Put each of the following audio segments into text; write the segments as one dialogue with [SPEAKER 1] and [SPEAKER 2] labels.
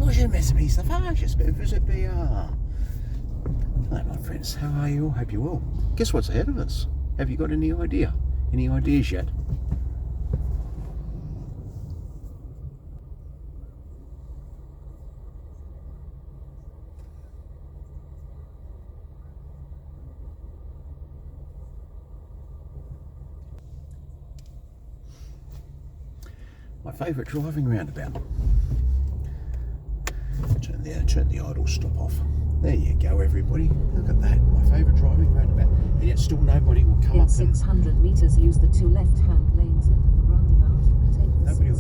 [SPEAKER 1] Bonjour mes amis, ça va? J'espère que vous êtes bien. Hello my friends, how are you all? Hope you're well. Guess what's ahead of us? Have you got any idea? Any ideas yet? My favourite driving roundabout. Turn the idle stop off. There you go, everybody. Look at that. My favourite driving roundabout. And yet still nobody will come
[SPEAKER 2] in
[SPEAKER 1] up
[SPEAKER 2] 600 meters, use the two left-hand lanes at the roundabout.
[SPEAKER 1] Nobody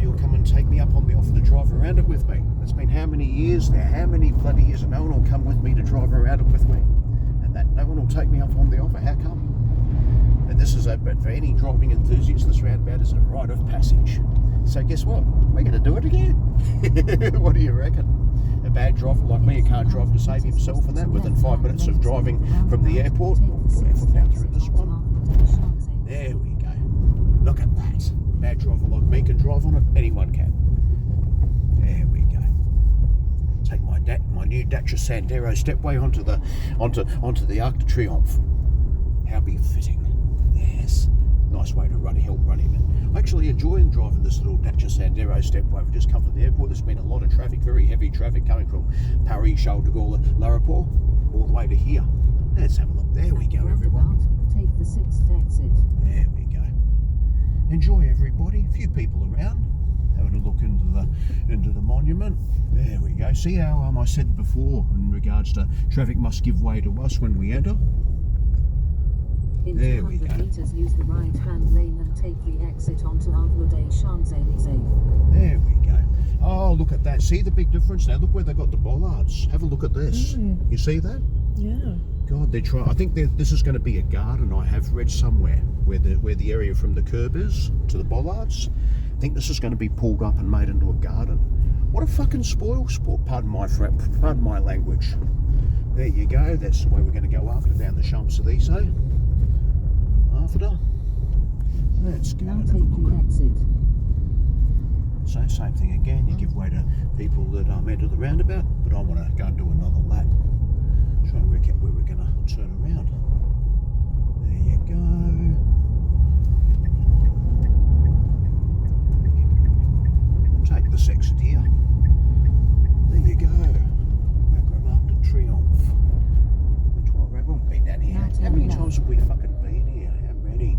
[SPEAKER 1] will come and take me up on the offer to drive around it with me. It's been how many years now? How many bloody years? And no one will come with me to drive around it with me. And that no one will take me up on the offer. How come? And this is but for any driving enthusiast, this roundabout is a rite of passage. So guess what? We're going to do it again. What do you reckon? A bad driver like me, who can't drive to save himself and that, within 5 minutes of driving from the airport, put our foot down through this one. There we go. Look at that. Bad driver like me can drive on it. Anyone can. There we go. Take my new Dacia Sandero stepway onto the Arc de Triomphe. How befitting. Yes. Nice way to help run him in. I actually enjoy driving this little Dacia Sandero stepway. We've just come from the airport. There's been a lot of traffic, very heavy traffic coming from Paris, Charles de Gaulle, L'Aéroport, all the way to here. Let's have a look. There we go, everyone.
[SPEAKER 2] Take the 6th exit.
[SPEAKER 1] There we go. Enjoy, everybody. A few people around having a look into the monument. There we go. See how I said before in regards to traffic must give way to us when we enter.
[SPEAKER 2] In
[SPEAKER 1] there we
[SPEAKER 2] 200
[SPEAKER 1] go.
[SPEAKER 2] meters, use the right-hand lane and take the exit onto Avenue des Champs-Élysées.
[SPEAKER 1] There we go. Oh, look at that. See the big difference now? Look where they got the bollards. Have a look at this. You see that?
[SPEAKER 3] Yeah.
[SPEAKER 1] God, they're trying. I think this is going to be a garden. I have read somewhere where the area from the curb is to the bollards. I think this is going to be pulled up and made into a garden. What a fucking spoil sport. Pardon my language. There you go. That's the way we're going to go after down the Champs-Élysées. After. Let's go.
[SPEAKER 2] Now take the exit.
[SPEAKER 1] So same thing again. You give way to people that enter the roundabout, but I want to go and do another lap. Try and work out where we're going to turn around. There you go. Take this exit here. There you go. Welcome up to Triomphe. We haven't been down here. How many times have we fucking been here? How many?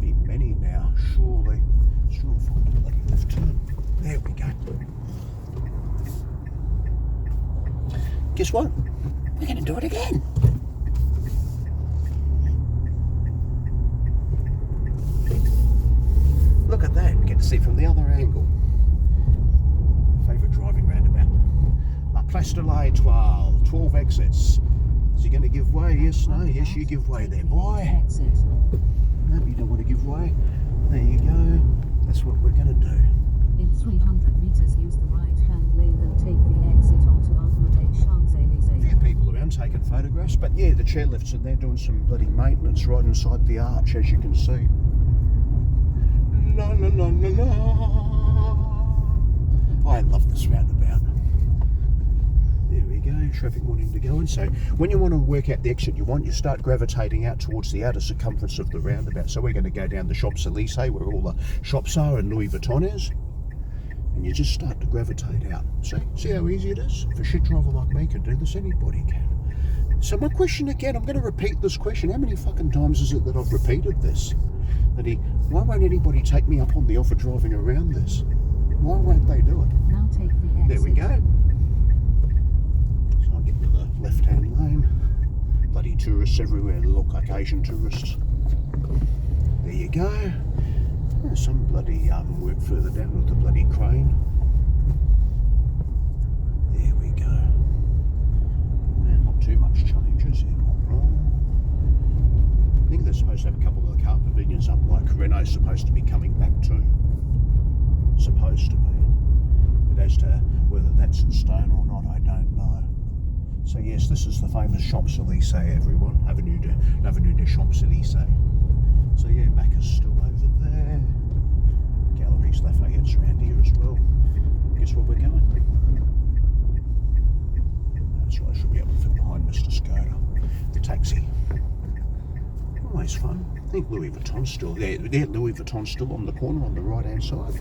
[SPEAKER 1] Be many now, surely. Let's try and find a bloody left turn. There we go. Guess what? We're going to do it again. Look at that. Get to see from the other angle. Favourite driving roundabout. La Place de l'Étoile. 12 exits. Is he going to give way? Yes, no? Yes, you give way there, boy. No, you don't want to give way. There you go. That's what we're going to do.
[SPEAKER 2] In 300 meters, use the right-hand lane and take the exit onto Avenue des Champs-Élysées.
[SPEAKER 1] A few people around taking photographs, but yeah, the chairlifts and they're doing some bloody maintenance right inside the arch, as you can see. La la la la la. I love this roundabout. There we go, traffic wanting to go in. So when you want to work out the exit you start gravitating out towards the outer circumference of the roundabout. So we're going to go down the Champs-Élysées where all the shops are and Louis Vuitton is. And you just start to gravitate out. See how easy it is? If a shit driver like me can do this, anybody can. So my question again, I'm going to repeat this question. How many fucking times is it that I've repeated this? Why won't anybody take me up on the offer driving around this? Why won't they do it?
[SPEAKER 2] Now take the exit.
[SPEAKER 1] There we go. So I'll get to the left-hand lane. Bloody tourists everywhere, they look like Asian tourists. There you go. There's some bloody work further down with the bloody crane. There we go. And not too much changes here, not wrong. I think they're supposed to have a couple of the car pavilions up like Renault's supposed to be coming back too. Supposed to be. But as to whether that's in stone or not, I don't know. So yes, this is the famous Champs-Élysées, everyone. Avenue de Champs-Élysées. So yeah, Macca's still over there. Galeries Lafayette roundabouts around here as well. Guess where we're going? That's right, I should be able to fit behind Mr. Skoda. The taxi. Always fun. I think Louis Vuitton's still there. Louis Vuitton's still on the corner on the right hand side.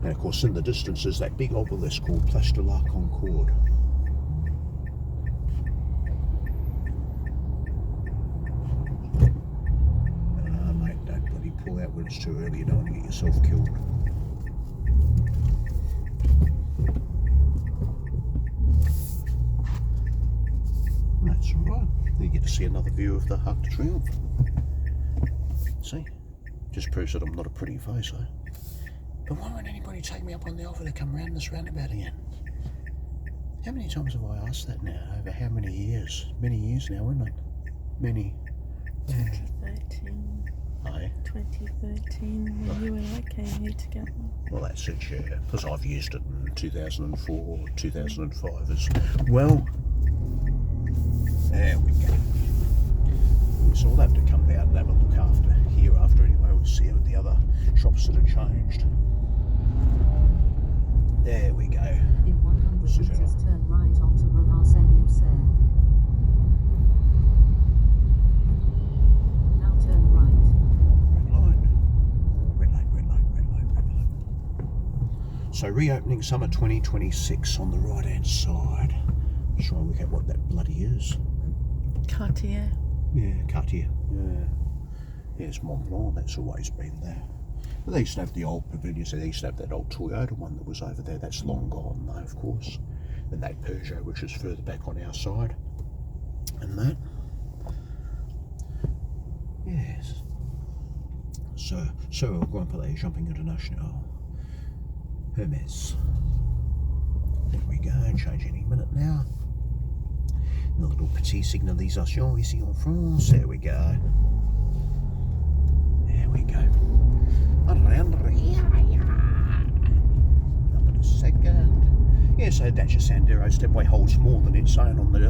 [SPEAKER 1] And of course in the distance is that big obelisk called Place de la Concorde. Mate, don't bloody pull out when it's too early, you don't want to get yourself killed. That's alright. You get to see another view of the Arc de Triomphe. See? Just proves that I'm not a pretty face, eh? But why won't anybody take me up on the offer to come round this roundabout again? How many times have I asked that now? Over how many years? Many years now, isn't it? Many.
[SPEAKER 3] 2013.
[SPEAKER 1] Aye.
[SPEAKER 3] 2013, when you and I came here together.
[SPEAKER 1] Well, that's it, yeah. Because I've used it in 2004, 2005 as well. There we go. So we'll have to come down and have a look after here after anyway. We'll see how the other shops that have changed. There we go.
[SPEAKER 2] In 100 meters, turn right onto roundabout. Now turn right.
[SPEAKER 1] Red light. Red light. So reopening summer 2026 on the right hand side. Just trying to work out what that bloody is.
[SPEAKER 3] Cartier.
[SPEAKER 1] Yeah, Cartier. Yeah, it's Mont Blanc. That's always been there. But they used to have the old pavilions. They used to have that old Toyota one that was over there. That's long gone though, of course. And that Peugeot, which is further back on our side. And that. Yes. So Grand Palais Jumping International. Hermes. There we go. Change any minute now. The little petit signalisation ici en France. There we go. There we go. Around here. Number the second. Yeah, so Dacia Sandero stepway holds more than its own on the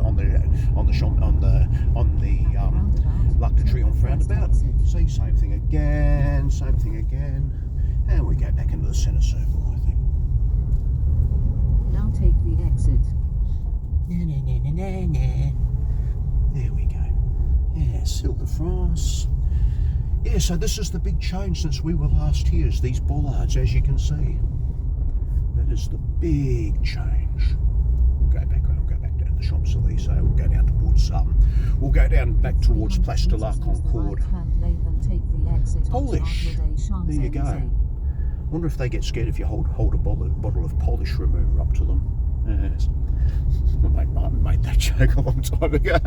[SPEAKER 1] Arc de Triomphe roundabout. See, same thing again. And we go back into the centre circle, I think.
[SPEAKER 2] Now take the exit.
[SPEAKER 1] There we go. Yeah, Ile de France. Yeah, so this is the big change since we were last here, is these bollards, as you can see. That is the big change. We'll go back down to the Champs-Élysées. We'll go down towards we'll go down back towards Place de la Concorde. Polish. There you go. Wonder if they get scared if you hold a bottle of polish remover up to them. Yes. My mate Martin made that joke a long time ago.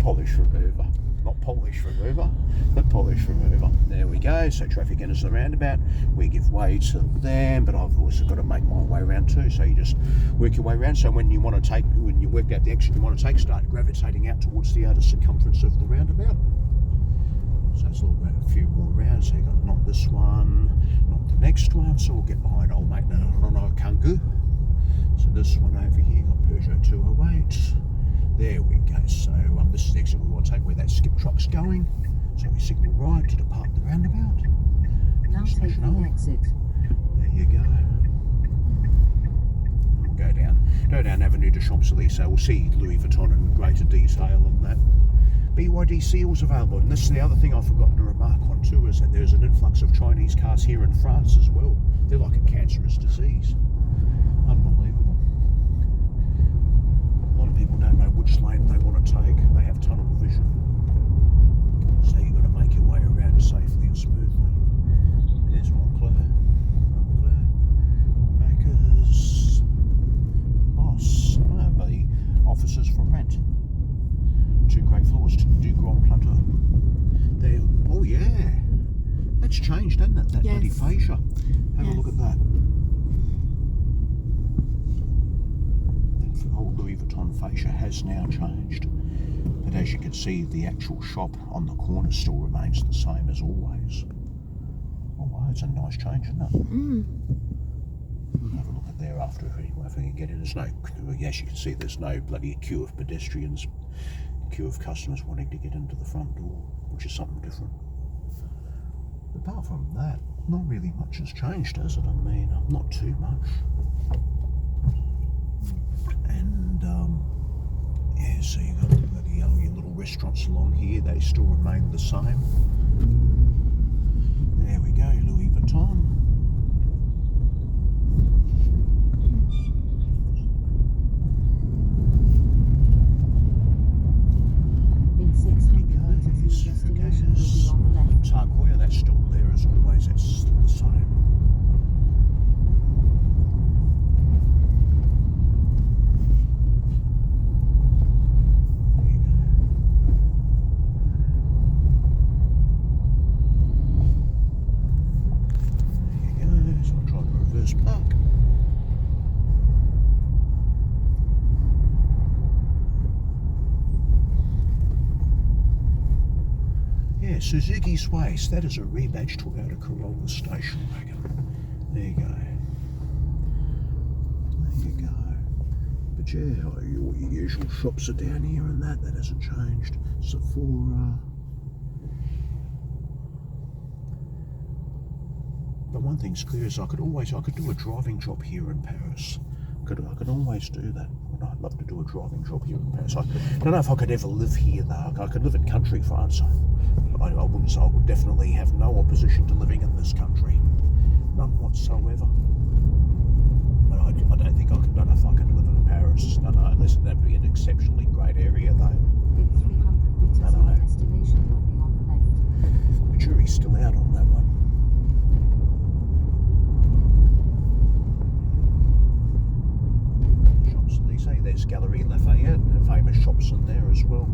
[SPEAKER 1] Polish remover. Not polish remover, but polish remover. There we go. So traffic enters the roundabout. We give way to them, but I've also got to make my way around too. So you just work your way around. So when you worked out the exit you want to take, start gravitating out towards the outer circumference of the roundabout. So it's all about a few more rounds. So you got not this one, not the next one. So we'll get behind old mate Renault Kangoo. So this one over here got Peugeot 208. There we go. So this is the exit we want to take where that skip truck's going. So we signal right to depart the roundabout.
[SPEAKER 2] Now take the exit.
[SPEAKER 1] There you go. We'll go down Avenue de Champs-Élysées. So we'll see Louis Vuitton in greater detail and that. BYD seals available, and this is the other thing I forgot to remark on too, is that there's an influx of Chinese cars here in France as well. They're like a cancerous disease. Unbelievable. A lot of people don't know which lane they want to take. They have tunnel vision. So you've got to make your way around safely and smoothly. There's Montclair. Macca's. Boss. The offices for rent. 2 great floors to do Grand Plateau. There. Oh yeah. That's changed, hasn't it? That bloody fascia. Have a look at that. That old Louis Vuitton fascia has now changed. But as you can see, the actual shop on the corner still remains the same as always. Oh wow, it's a nice change, isn't it? We'll have a look at there after if we can get in. There's no, as you can see, there's no bloody queue of pedestrians, queue of customers wanting to get into the front door, which is something different. from that, not really much has changed, has it? I mean, not too much. And yeah, so you got your little restaurants along here, they still remain the same. There we go, Louis Vuitton.
[SPEAKER 2] In 600 meters, your destination will be on the left.
[SPEAKER 1] Tarkoya, that's still there as always, that's still the same. Park. Yeah, Suzuki's Waste. That is a rebadged Toyota Corolla station wagon. There you go. There you go. But yeah, all your usual shops are down here and that hasn't changed. Sephora. But one thing's clear is I could do a driving job here in Paris. I could always do that. I'd love to do a driving job here in Paris. I don't know if I could ever live here though. I could live in country France. I would definitely have no opposition to living in this country. None whatsoever. But I don't think I could, don't know if I could live in Paris. No, unless that'd be an exceptionally great area though.
[SPEAKER 2] In 300 meters, your destination will be on the left.
[SPEAKER 1] The jury's still out on that one. There's Galerie Lafayette, famous shops in there as well.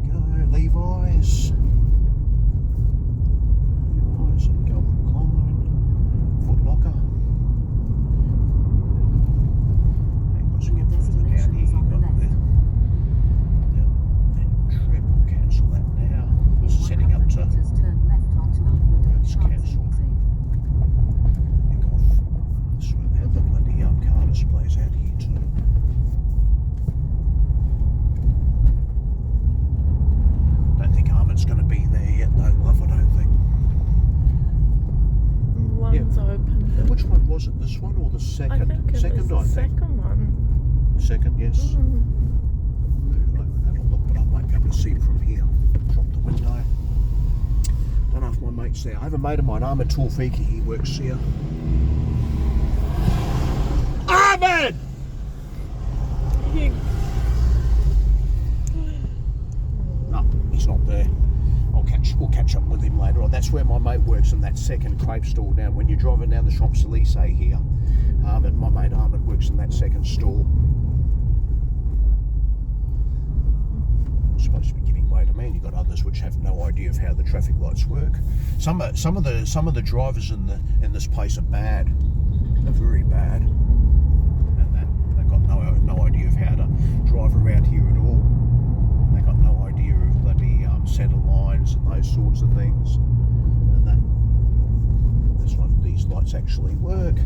[SPEAKER 1] There we go, Levi's and Calvin Klein, Foot Locker. As you get further down here, you've got there. Yep, and Trip, we'll cancel that now. It's setting up to.
[SPEAKER 2] Turn left onto
[SPEAKER 1] It's cancelled. The bloody car displays out here too. Don't think Armin's going to be there yet though, love, I don't think.
[SPEAKER 3] One's open.
[SPEAKER 1] Which one was it? This one or the second?
[SPEAKER 3] I think it was the second one.
[SPEAKER 1] Second, yes. Move over and have a look, but I might be able to see it from here. Drop the window. Don't know if my mate's there. I have a mate of mine, Armin Taufiki, he works here. Armin! No, he's not there. We'll catch up with him later on. That's where my mate works, in that second crepe stall down. When you're driving down the Champs-Élysées here, and my mate Armin works in that second stall. I'm supposed to be giving way to me, and you've got others which have no idea of how the traffic lights work. Some of the drivers in this place are bad. They're very bad. No idea of how to drive around here at all. They got no idea of bloody centre lines and those sorts of things. And that's why these lights actually work.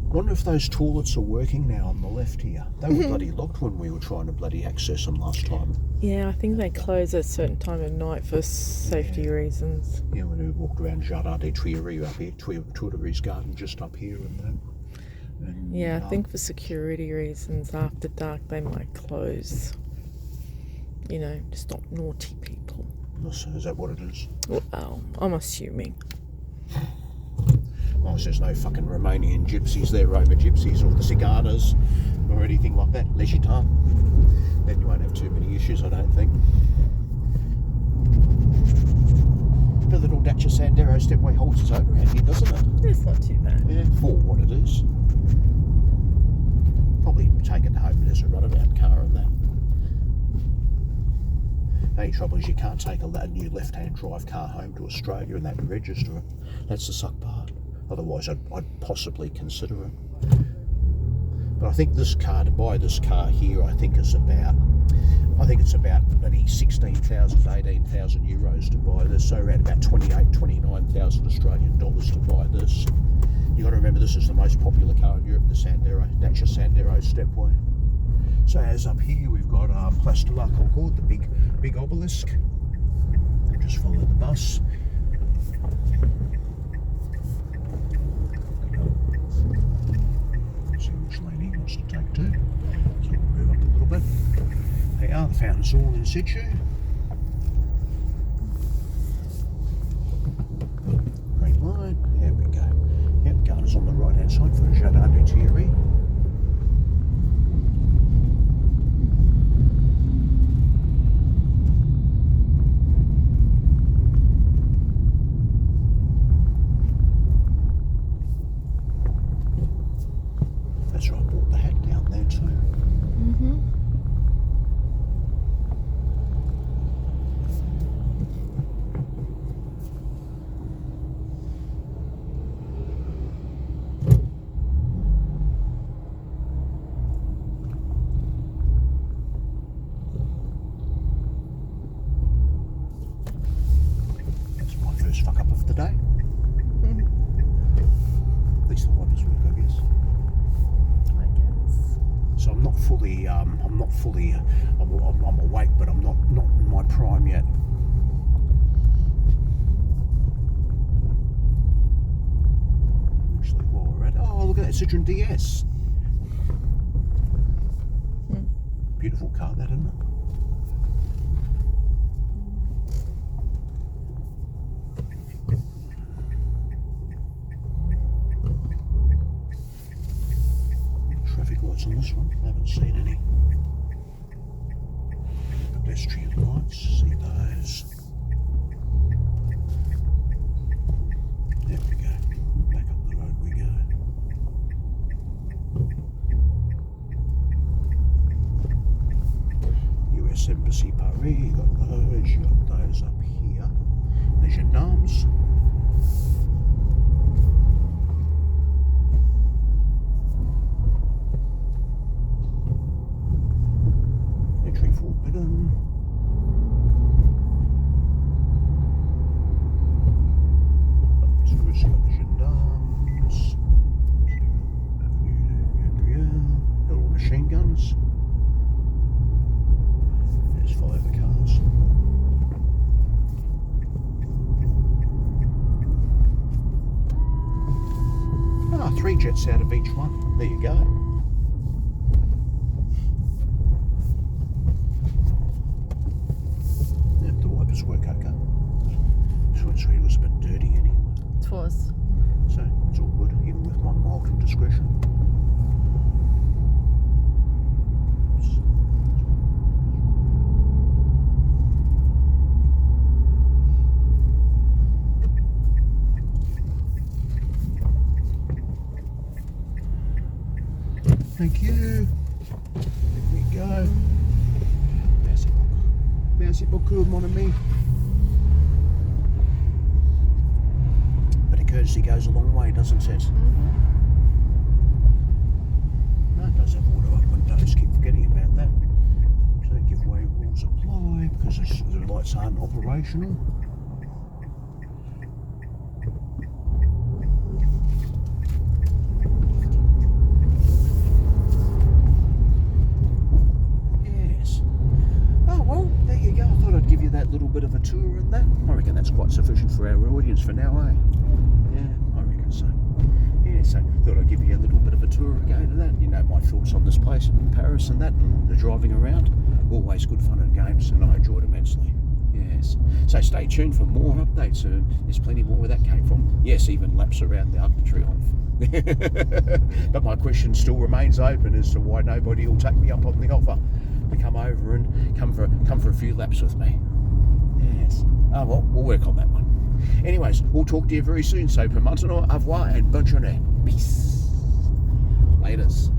[SPEAKER 1] I wonder if those toilets are working now on the left here. They were bloody locked when we were trying to bloody access them last time.
[SPEAKER 3] Yeah, I think they close at a certain time of night for safety reasons.
[SPEAKER 1] Yeah, when we walked around Jardin des Tuileries up here, Tuileries Garden just up here and that. And,
[SPEAKER 3] yeah, I think for security reasons, after dark they might close. You know, to stop naughty people.
[SPEAKER 1] So is that what it is?
[SPEAKER 3] Well, I'm assuming.
[SPEAKER 1] Well, there's no fucking Romanian gypsies there, Roma gypsies, or the ciganas, or anything like that. Leisure time. Then you won't have too many issues, I don't think. The little Dacia Sandero stepway holds its own around here, doesn't it?
[SPEAKER 3] It's not too bad.
[SPEAKER 1] Yeah, for what it is. Probably take it home as a runabout car and that. The only trouble is you can't take a new left-hand drive car home to Australia and that register it. That's the suck part. Otherwise, I'd possibly consider it. But I think this car, to buy this car here, I think it's about maybe 16,000, 18,000 euros to buy this. So around about 29,000 Australian dollars to buy this. You got to remember, this is the most popular car in Europe, the Dacia Sandero stepway. So as up here, we've got Place de la Concorde, the big obelisk. We'll just follow the bus. See which lane he wants to take to. So we'll move up a little bit. They are the fountains all in situ. Green line. There we go. Yep, garden's on the right hand side for the Jardin de Thierry. That's right, I bought the hat down there too.
[SPEAKER 3] Mm-hmm.
[SPEAKER 1] That's my first fuck up of the day. At least the wipers work, I guess.
[SPEAKER 3] I guess.
[SPEAKER 1] So I'm not fully, I'm awake, but I'm not in my prime yet. Actually, while we're at, oh look at that Citroen DS. Beautiful car, that, isn't it? Traffic lights on this one. I haven't seen any. Pedestrian lights, see those. There we go. Back up the road we go. US Embassy Paris, you got those up here. There's your names. Entry forbidden. Up to us, you got the gendarmes. Avenue Gabriel. Little machine guns. There's 5 cars. Ah, 3 jets out of each one. There you go. Yep, the wipers work okay. This one screen was a bit dirty anyway.
[SPEAKER 3] It was.
[SPEAKER 1] So it's all good, even with my mild indiscretion. Thank you. There we go. Merci beaucoup, mon ami. But a courtesy goes a long way, doesn't it? No, it does have auto up windows. Keep forgetting about that. So giveaway rules apply because the lights aren't operational. Give you that little bit of a tour and that. I reckon that's quite sufficient for our audience for now, eh? Yeah, I reckon so. Yeah, so thought I'd give you a little bit of a tour again of that. You know my thoughts on this place in Paris and that, and the driving around. Always good fun and games, and I enjoyed immensely. Yes. So stay tuned for more updates. There's plenty more where that came from. Yes, even laps around the Arc de Triomphe. But my question still remains open as to why nobody will take me up on the offer to come over and come for a few laps with me. Yes. Oh well, we'll work on that one. Anyways, we'll talk to you very soon. So, per maintenant, au revoir and bonne journée. Peace. Laters.